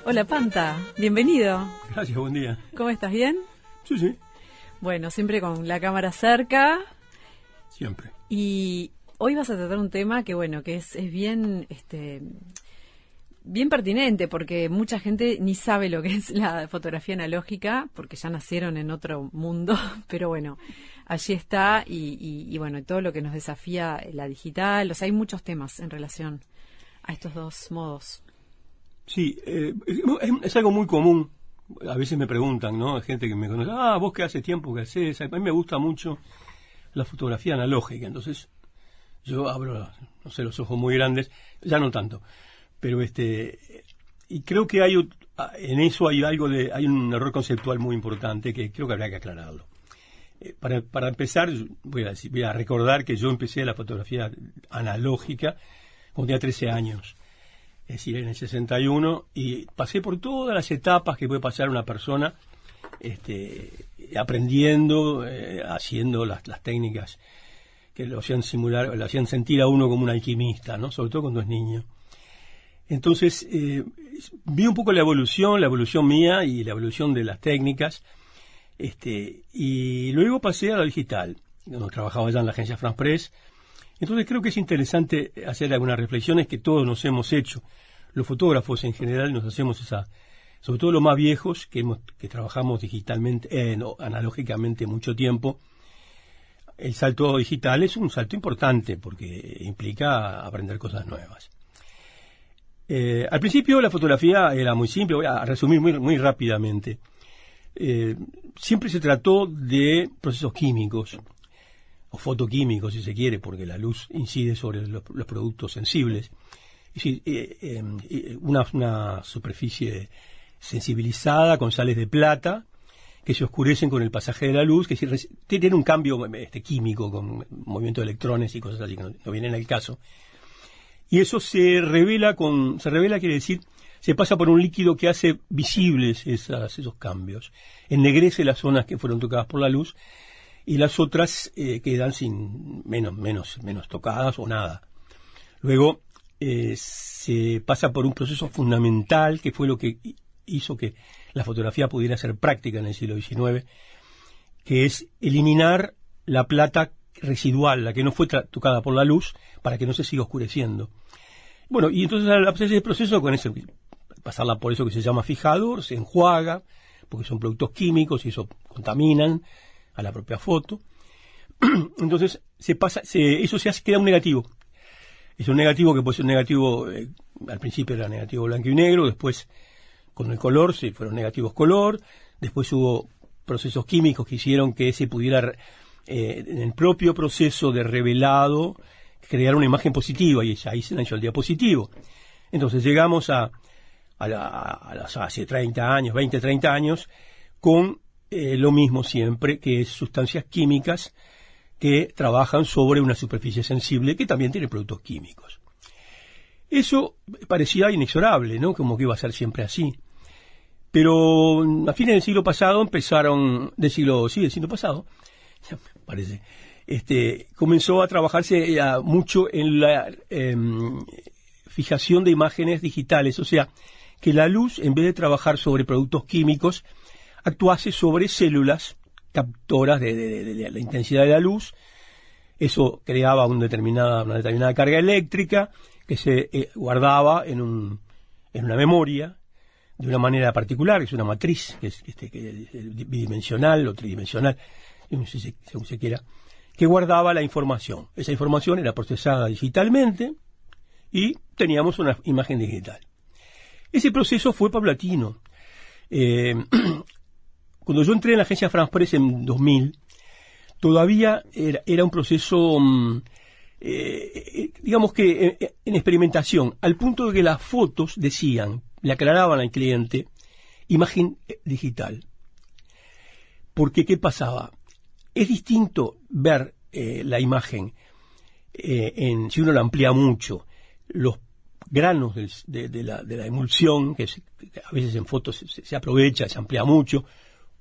Hola Panta, bienvenido. Gracias, buen día. ¿Cómo estás? ¿Bien? Sí, sí. Bueno, siempre con la cámara cerca. Siempre. Y hoy vas a tratar un tema que, bueno, que es bien, bien pertinente, porque mucha gente ni sabe lo que es la fotografía analógica, porque ya nacieron en otro mundo, pero bueno, allí está y bueno, todo lo que nos desafía la digital. O sea, hay muchos temas en relación a estos dos modos. Sí, es algo muy común. A veces me preguntan, ¿no? Hay gente que me conoce, ¿vos qué hace tiempo que haces? A mí me gusta mucho la fotografía analógica, entonces yo abro, no sé, los ojos muy grandes, ya no tanto, pero y creo que en eso hay hay un error conceptual muy importante que creo que habría que aclararlo. Para empezar, voy a recordar que yo empecé la fotografía analógica cuando tenía 13 años. Es decir, en el 61, y pasé por todas las etapas que puede pasar una persona, aprendiendo, haciendo las técnicas que lo hacían simular, lo hacían sentir a uno como un alquimista, ¿no? Sobre todo cuando es niño. Entonces, vi un poco la evolución mía y la evolución de las técnicas, y luego pasé a lo digital, cuando trabajaba ya en la agencia France Press. Entonces creo que es interesante hacer algunas reflexiones que todos nos hemos hecho. Los fotógrafos en general nos hacemos sobre todo los más viejos, que trabajamos digitalmente, analógicamente mucho tiempo. El salto digital es un salto importante porque implica aprender cosas nuevas. Al principio la fotografía era muy simple, voy a resumir muy rápidamente. Siempre se trató de procesos químicos, o fotoquímicos si se quiere, porque la luz incide sobre los productos sensibles. Es decir, una superficie sensibilizada con sales de plata que se oscurecen con el pasaje de la luz, que tiene un cambio químico con movimiento de electrones y cosas así que no vienen al caso. Y eso se revela quiere decir, se pasa por un líquido que hace visibles esos cambios, ennegrece las zonas que fueron tocadas por la luz, y las otras quedan menos tocadas o nada. Luego se pasa por un proceso fundamental que fue lo que hizo que la fotografía pudiera ser práctica en el siglo XIX, que es eliminar la plata residual, la que no fue tocada por la luz, para que no se siga oscureciendo. Bueno, y entonces al hacer ese proceso, pasarla por eso que se llama fijador, se enjuaga, porque son productos químicos y eso contaminan a la propia foto. Entonces queda un negativo. Es un negativo que puede ser un negativo, al principio era negativo blanco y negro, después con el color se fueron negativos color, después hubo procesos químicos que hicieron que se pudiera, en el propio proceso de revelado, crear una imagen positiva, y ahí se lanzó el diapositivo. Entonces llegamos hace 30 años, 20, 30 años, con lo mismo siempre, que es sustancias químicas que trabajan sobre una superficie sensible que también tiene productos químicos. Eso parecía inexorable, ¿no? Como que iba a ser siempre así. Pero a fines del siglo pasado del siglo pasado, parece, comenzó a trabajarse mucho en la fijación de imágenes digitales, o sea, que la luz, en vez de trabajar sobre productos químicos, actuase sobre células captoras de la intensidad de la luz. Eso creaba una determinada carga eléctrica que se guardaba en una memoria de una manera particular, que es una matriz, que es bidimensional o tridimensional, según se quiera, que guardaba la información. Esa información era procesada digitalmente y teníamos una imagen digital. Ese proceso fue paulatino. Cuando yo entré en la agencia France Press en 2000, todavía era un proceso, digamos que en experimentación, al punto de que las fotos le aclaraban al cliente, imagen digital. Porque, ¿qué pasaba? Es distinto ver la imagen, si uno la amplía mucho, los granos de la emulsión, que a veces en fotos se aprovecha, se amplía mucho,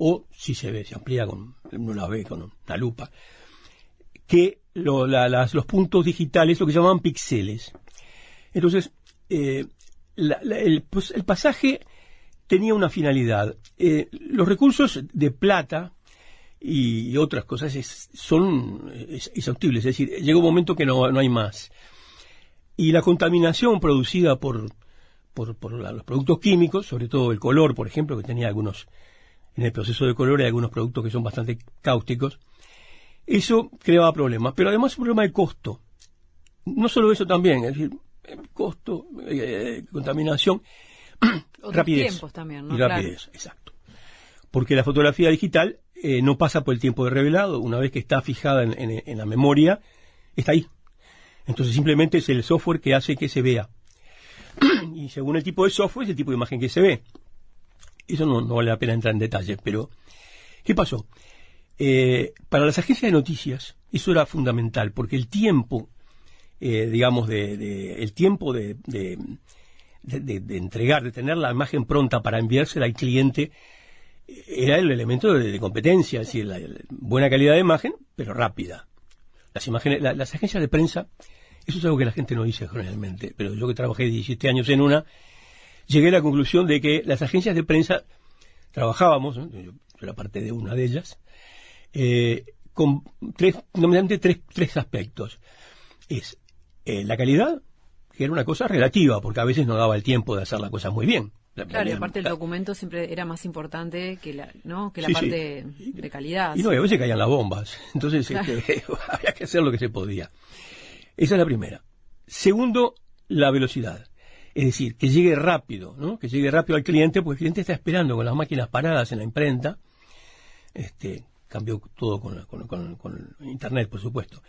o si se amplía uno la ve con una lupa, que los puntos digitales, lo que llamaban píxeles. Entonces, el pasaje tenía una finalidad. Los recursos de plata y otras cosas son exhaustibles, es decir, llega un momento que no hay más. Y la contaminación producida por los productos químicos, sobre todo el color, por ejemplo, que tenía algunos, en el proceso de color hay algunos productos que son bastante cáusticos, eso creaba problemas, pero además un problema de costo. No solo eso también, es decir, costo, contaminación, Otros rapidez. tiempos también, ¿no? Y rapidez, claro. Exacto. Porque la fotografía digital no pasa por el tiempo de revelado, una vez que está fijada en la memoria, está ahí. Entonces simplemente es el software que hace que se vea. Y según el tipo de software es el tipo de imagen que se ve. Eso no vale la pena entrar en detalles, pero ¿qué pasó? Para las agencias de noticias eso era fundamental, porque el tiempo, digamos, el tiempo de entregar, de tener la imagen pronta para enviársela al cliente, era el elemento de competencia, es decir, la buena calidad de imagen, pero rápida. Las agencias de prensa, eso es algo que la gente no dice generalmente, pero yo que trabajé 17 años en una, llegué a la conclusión de que las agencias de prensa trabajábamos, ¿no? Yo era parte de una de ellas, con fundamentalmente tres aspectos. Es la calidad, que era una cosa relativa, porque a veces no daba el tiempo de hacer la cosa muy bien. Claro, y aparte el documento siempre era más importante que la parte de calidad. Y no, y a veces caían las bombas. Entonces claro. Había que hacer lo que se podía. Esa es la primera. Segundo, la velocidad. Es decir, que llegue rápido, ¿no? Que llegue rápido al cliente, porque el cliente está esperando con las máquinas paradas en la imprenta. Cambió todo con Internet, por supuesto.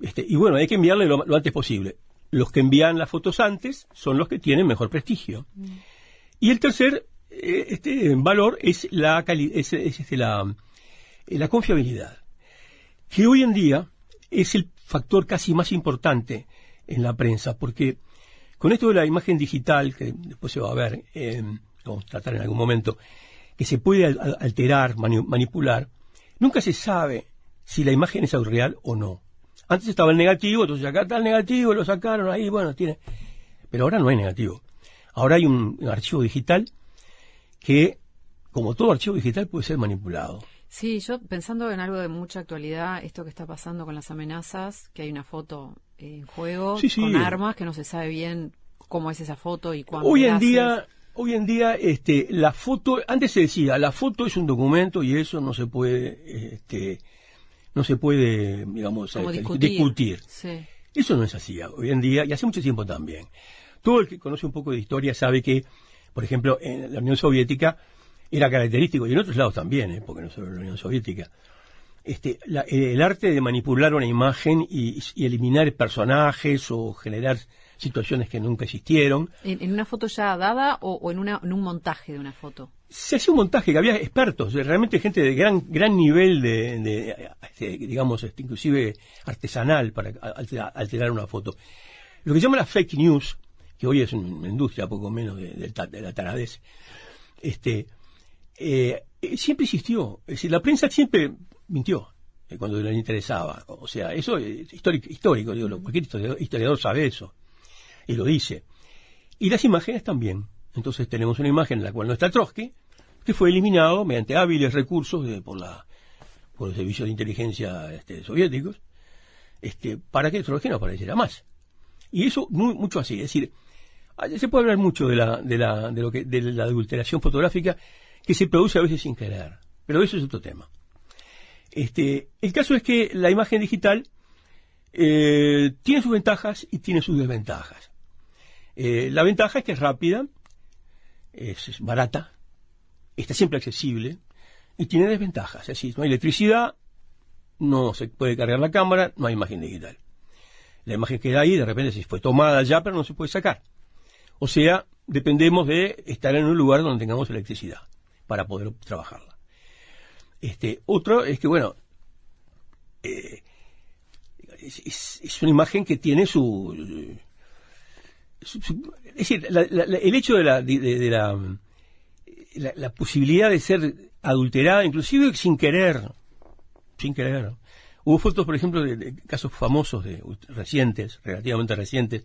Y bueno, hay que enviarle lo antes posible. Los que envían las fotos antes son los que tienen mejor prestigio. Y el tercer valor es la confiabilidad, que hoy en día es el factor casi más importante en la prensa, porque con esto de la imagen digital, que después se va a ver, vamos a tratar en algún momento, que se puede alterar, manipular, nunca se sabe si la imagen es real o no. Antes estaba el negativo, entonces acá está el negativo, lo sacaron ahí, bueno, pero ahora no hay negativo. Ahora hay un archivo digital que, como todo archivo digital, puede ser manipulado. Sí, yo pensando en algo de mucha actualidad, esto que está pasando con las amenazas, que hay una foto en juego con armas, que no se sabe bien cómo es esa foto y cuándo. Hoy en día, la foto, antes se decía, la foto es un documento y eso no se puede, digamos, discutir. Sí. Eso no es así hoy en día y hace mucho tiempo también. Todo el que conoce un poco de historia sabe que, por ejemplo, en la Unión Soviética era característico, y en otros lados también, porque no solo en la Unión Soviética, el arte de manipular una imagen y eliminar personajes o generar situaciones que nunca existieron. ¿En una foto ya dada o en un montaje de una foto? Se hacía un montaje, que había expertos, realmente gente de gran nivel digamos, inclusive artesanal para alterar una foto. Lo que se llama la fake news, que hoy es una industria poco menos de la taradez, siempre existió. Es decir, la prensa siempre mintió cuando le interesaba. O sea, eso es histórico, digo, cualquier historiador sabe eso y lo dice. Y las imágenes también. Entonces tenemos una imagen en la cual no está Trotsky, que fue eliminado mediante hábiles recursos por los servicios de inteligencia soviéticos, para que Trotsky no apareciera más. Y eso mucho así, es decir, se puede hablar mucho de la adulteración fotográfica que se produce a veces sin querer, pero eso es otro tema. El caso es que la imagen digital tiene sus ventajas y tiene sus desventajas. La ventaja es que es rápida, es barata, está siempre accesible y tiene desventajas. Es decir, no hay electricidad, no se puede cargar la cámara, no hay imagen digital. La imagen queda ahí, de repente se fue tomada ya, pero no se puede sacar. O sea, dependemos de estar en un lugar donde tengamos electricidad para poder trabajarla. Otro es que, bueno, es una imagen que tiene es decir, el hecho de la posibilidad de ser adulterada, inclusive sin querer. Hubo fotos, por ejemplo, de casos famosos, relativamente recientes,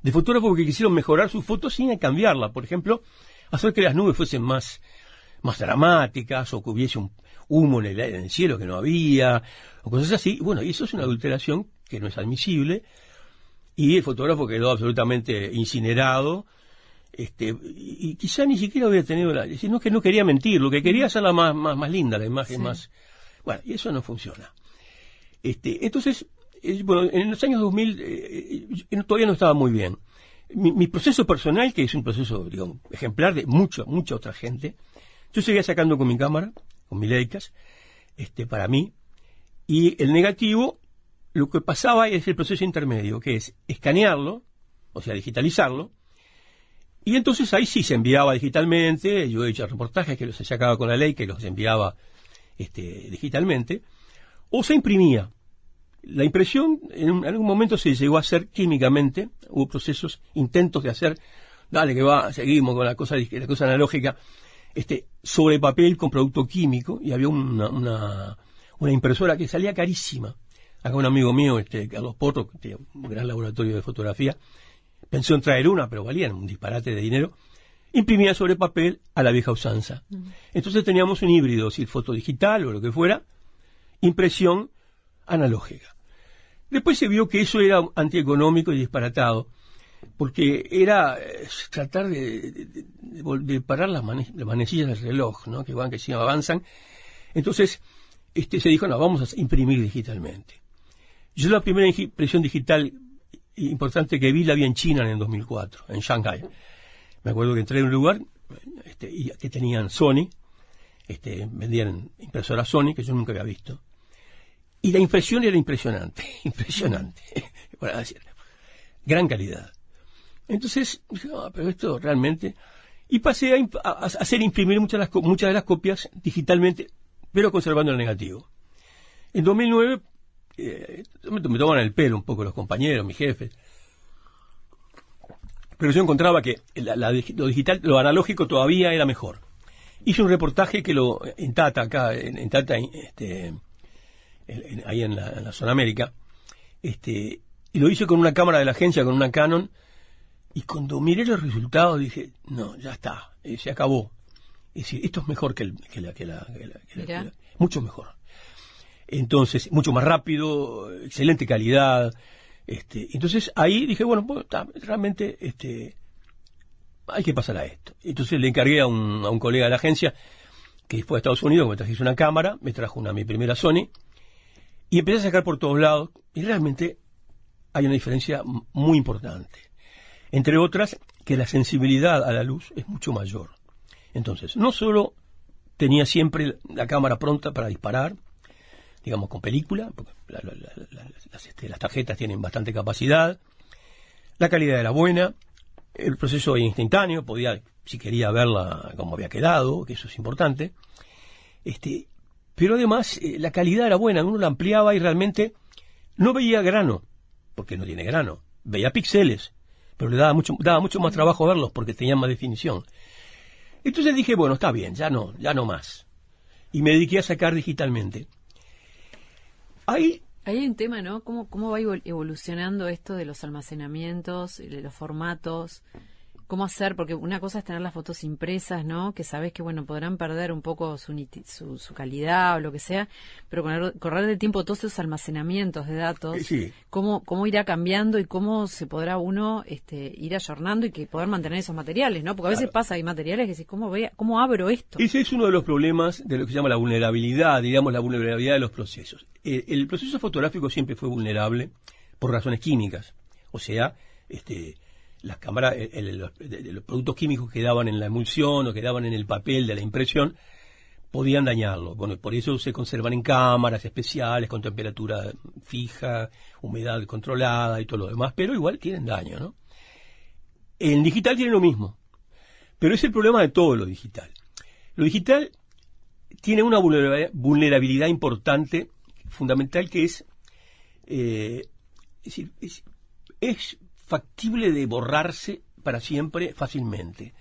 de fotógrafos que quisieron mejorar sus fotos sin cambiarla. Por ejemplo, hacer que las nubes fuesen más dramáticas, o que hubiese un humo en el cielo que no había, o cosas así. Bueno, y eso es una adulteración que no es admisible, y el fotógrafo quedó absolutamente incinerado, y quizá ni siquiera hubiera tenido no que no quería mentir, lo que quería hacerla más linda, la imagen más... Bueno, y eso no funciona. Entonces, bueno, en los años 2000 todavía no estaba muy bien. Mi proceso personal, que es un proceso, digamos, ejemplar de mucha otra gente, yo seguía sacando con mi cámara, con mi Leicas, para mí, y el negativo, lo que pasaba es el proceso intermedio, que es escanearlo, o sea, digitalizarlo, y entonces ahí sí se enviaba digitalmente. Yo he hecho reportajes que los sacaba con la Leica y los enviaba digitalmente, o se imprimía. La impresión en algún momento se llegó a hacer químicamente, hubo procesos, intentos de hacer, dale que va, seguimos con la cosa analógica, sobre papel con producto químico, y había una impresora que salía carísima. Acá un amigo mío, Carlos Porro, que tiene un gran laboratorio de fotografía, pensó en traer una, pero valían un disparate de dinero. Imprimía sobre papel a la vieja usanza. Entonces teníamos un híbrido, si foto digital o lo que fuera, impresión analógica. Después se vio que eso era antieconómico y disparatado, porque era tratar de parar las manecillas del reloj, ¿no? que sí avanzan. Entonces se dijo, no, vamos a imprimir digitalmente. Yo la primera impresión digital importante que vi la vi en China en el 2004, en Shanghái. Me acuerdo que entré en un lugar y que tenían Sony, vendían impresoras Sony que yo nunca había visto. Y la impresión era impresionante, para decirlo. Gran calidad. Entonces, dije, pero esto realmente... Y pasé a hacer imprimir muchas de las copias digitalmente, pero conservando el negativo. En 2009, me tomaban el pelo un poco los compañeros, mis jefes. Pero yo encontraba que lo digital, lo analógico todavía era mejor. Hice un reportaje que en Tata, acá, en Tata, ahí en la zona América, y lo hice con una cámara de la agencia, con una Canon, y cuando miré los resultados dije, no, ya está, se acabó. Es decir, esto es mejor que mucho mejor. Entonces, mucho más rápido, excelente calidad. Entonces ahí dije, bueno, pues, realmente hay que pasar a esto. Entonces le encargué a un colega de la agencia que fue a Estados Unidos, que me trajese una cámara, me trajo mi primera Sony, y empecé a sacar por todos lados, y realmente hay una diferencia muy importante. Entre otras, que la sensibilidad a la luz es mucho mayor. Entonces, no solo tenía siempre la cámara pronta para disparar, digamos con película, porque las tarjetas tienen bastante capacidad, la calidad era buena, el proceso era instantáneo, podía, si quería verla como había quedado, que eso es importante, pero además la calidad era buena, uno la ampliaba y realmente no veía grano, porque no tiene grano, veía píxeles, pero le daba mucho más trabajo verlos porque tenían más definición. Entonces dije, bueno, está bien, ya no más. Y me dediqué a sacar digitalmente. Ahí hay un tema, ¿no? ¿Cómo va evolucionando esto de los almacenamientos, de los formatos? ¿Cómo hacer? Porque una cosa es tener las fotos impresas, ¿no? Que sabes que, bueno, podrán perder un poco su calidad o lo que sea, pero con el correr del tiempo todos esos almacenamientos de datos, sí. ¿Cómo irá cambiando y cómo se podrá uno ir ayornando y que poder mantener esos materiales, ¿no? Porque a veces pasa, hay materiales que decís, ¿cómo abro esto? Ese es uno de los problemas de lo que se llama la vulnerabilidad, digamos, la vulnerabilidad de los procesos. El proceso fotográfico siempre fue vulnerable por razones químicas, o sea, las cámaras, los productos químicos que daban en la emulsión o que daban en el papel de la impresión podían dañarlo. Bueno, por eso se conservan en cámaras especiales con temperatura fija, humedad controlada y todo lo demás, pero igual tienen daño, ¿no? En digital tiene lo mismo, pero es el problema de todo lo digital. Lo digital tiene una vulnerabilidad importante, fundamental, que es factible de borrarse para siempre fácilmente.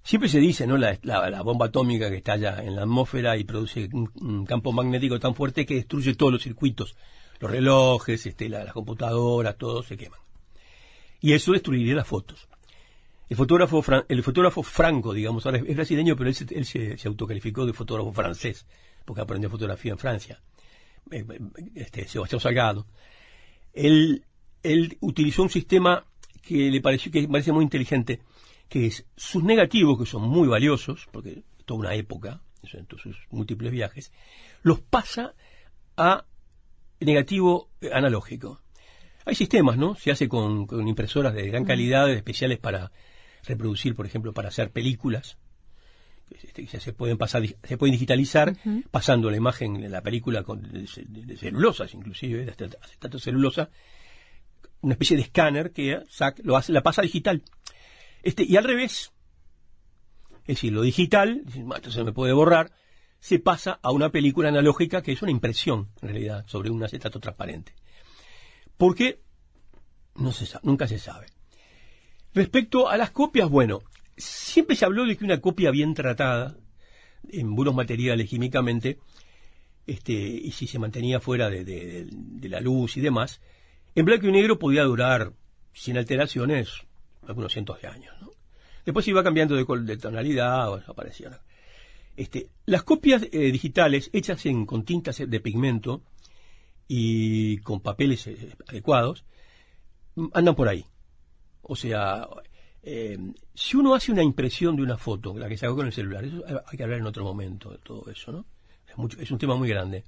Siempre se dice, ¿no? La bomba atómica que estalla en la atmósfera y produce un campo magnético tan fuerte que destruye todos los circuitos, los relojes, las computadoras, todo se queman. Y eso destruiría las fotos. el fotógrafo Franco, digamos, ahora es brasileño, pero él se autocalificó de fotógrafo francés, porque aprendió fotografía en Francia. Sebastián Salgado. Él utilizó un sistema que me parece muy inteligente, que es sus negativos, que son muy valiosos, porque es toda una época, en sus múltiples viajes, los pasa a negativo analógico. Hay sistemas, ¿no? Se hace con impresoras de gran calidad, especiales para reproducir, por ejemplo, para hacer películas. Se pueden digitalizar pasando la imagen de la película de celulosas, inclusive, de acetato celulosa, una especie de escáner que la pasa digital. Y al revés, es decir, lo digital, esto se me puede borrar, se pasa a una película analógica que es una impresión, en realidad, sobre un acetato transparente. ¿Por qué? Nunca se sabe. Respecto a las copias, bueno, siempre se habló de que una copia bien tratada, en buenos materiales químicamente, y si se mantenía fuera de la luz y demás, en blanco y negro podía durar, sin alteraciones, algunos cientos de años, ¿no? Después iba cambiando de tonalidad, aparecían. Las copias digitales hechas con tintas de pigmento y con papeles adecuados andan por ahí. O sea, si uno hace una impresión de una foto, la que sacó con el celular, eso hay que hablar en otro momento de todo eso, ¿no? Es un tema muy grande.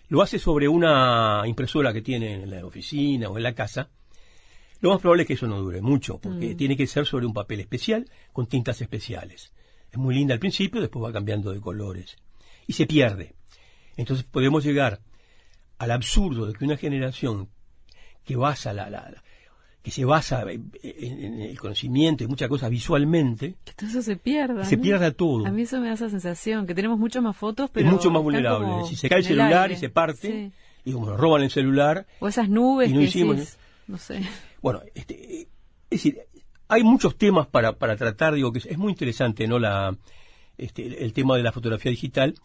Lo hace sobre una impresora que tiene en la oficina o en la casa. Lo más probable es que eso no dure mucho, porque tiene que ser sobre un papel especial con tintas especiales. Es muy linda al principio, después va cambiando de colores y se pierde. Entonces podemos llegar al absurdo de que una generación que se basa en el conocimiento y muchas cosas visualmente, que todo eso se pierda. Se pierda todo. A mí eso me da esa sensación, que tenemos muchas más fotos, pero es mucho más vulnerable. Si se cae el celular y se parte, y como nos roban el celular, o esas nubes y no que hicimos, no sé. Bueno, es decir, hay muchos temas para tratar, digo que es muy interesante, ¿no? El tema de la fotografía digital,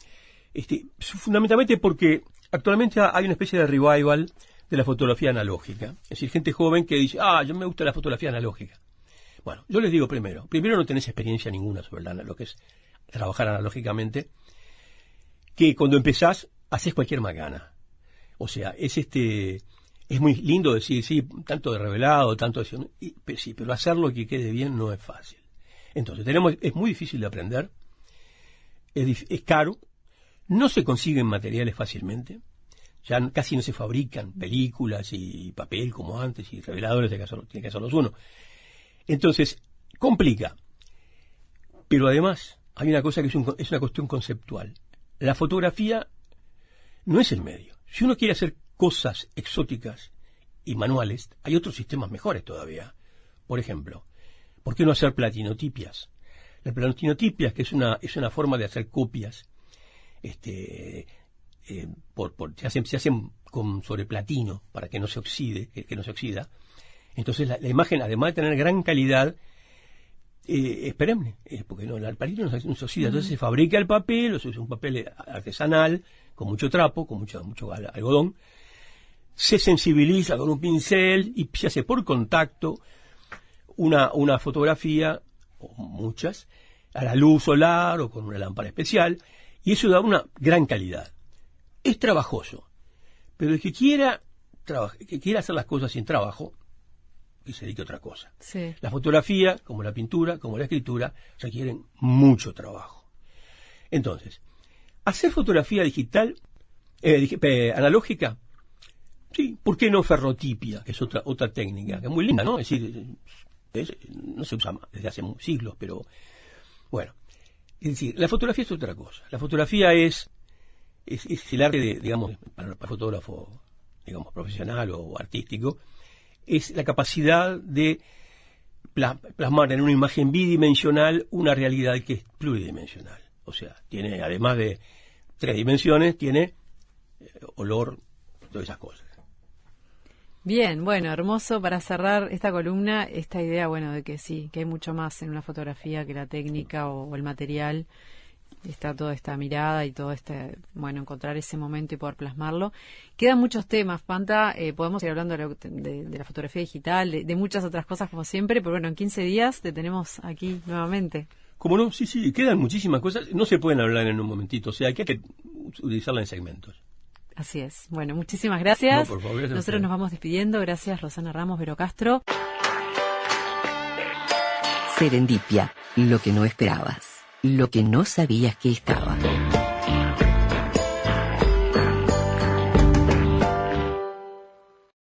fundamentalmente porque actualmente hay una especie de revival de la fotografía analógica. Es decir, gente joven que dice, yo me gusta la fotografía analógica. Bueno, yo les digo primero no tenés experiencia ninguna sobre lo que es trabajar analógicamente, que cuando empezás, haces cualquier macana. O sea, es muy lindo decir, sí, tanto de revelado, tanto de... pero hacerlo que quede bien no es fácil. Entonces, es muy difícil de aprender, es caro, no se consiguen materiales fácilmente, ya casi no se fabrican películas y papel como antes, y reveladores tiene que hacerlos uno. Entonces, complica. Pero además, hay una cosa que es una cuestión conceptual. La fotografía no es el medio. Si uno quiere hacer cosas exóticas y manuales, hay otros sistemas mejores todavía. Por ejemplo, ¿por qué no hacer platinotipias? Las platinotipias, que es una forma de hacer copias, se hacen sobre platino para que no se oxide, que no se oxida. Entonces la imagen, además de tener gran calidad, es perenne, porque el platino no se oxida. Entonces se fabrica el papel, o se usa un papel artesanal, con mucho trapo, con mucho algodón, se sensibiliza con un pincel y se hace por contacto una fotografía, o muchas, a la luz solar o con una lámpara especial, y eso da una gran calidad. Es trabajoso, pero el que quiera hacer las cosas sin trabajo, que se dedique a otra cosa. Sí. La fotografía, como la pintura, como la escritura, requieren mucho trabajo. Entonces, hacer fotografía digital, analógica, sí, ¿por qué no ferrotipia? Que es otra técnica, que es muy linda, ¿no? Es decir, no se usa desde hace siglos, pero bueno. Es decir, la fotografía es otra cosa. La fotografía es el arte, digamos, para el fotógrafo, digamos, profesional o artístico, es la capacidad de plasmar en una imagen bidimensional una realidad que es pluridimensional. O sea, tiene, además de 3 dimensiones, tiene olor, todas esas cosas. Bien, bueno, hermoso para cerrar esta columna, esta idea, bueno, de que sí, que hay mucho más en una fotografía que la técnica o el material, está toda esta mirada y todo bueno, encontrar ese momento y poder plasmarlo. Quedan muchos temas, Panta, podemos ir hablando de la fotografía digital, de muchas otras cosas como siempre, pero bueno, en 15 días te tenemos aquí nuevamente. Como no, sí, quedan muchísimas cosas, no se pueden hablar en un momentito, o sea, hay que utilizarla en segmentos. Así es. Bueno, muchísimas gracias. No, por favor, gracias. Nosotros nos vamos despidiendo. Gracias, Rosana Ramos, Vero Castro. Serendipia, lo que no esperabas, lo que no sabías que estaba.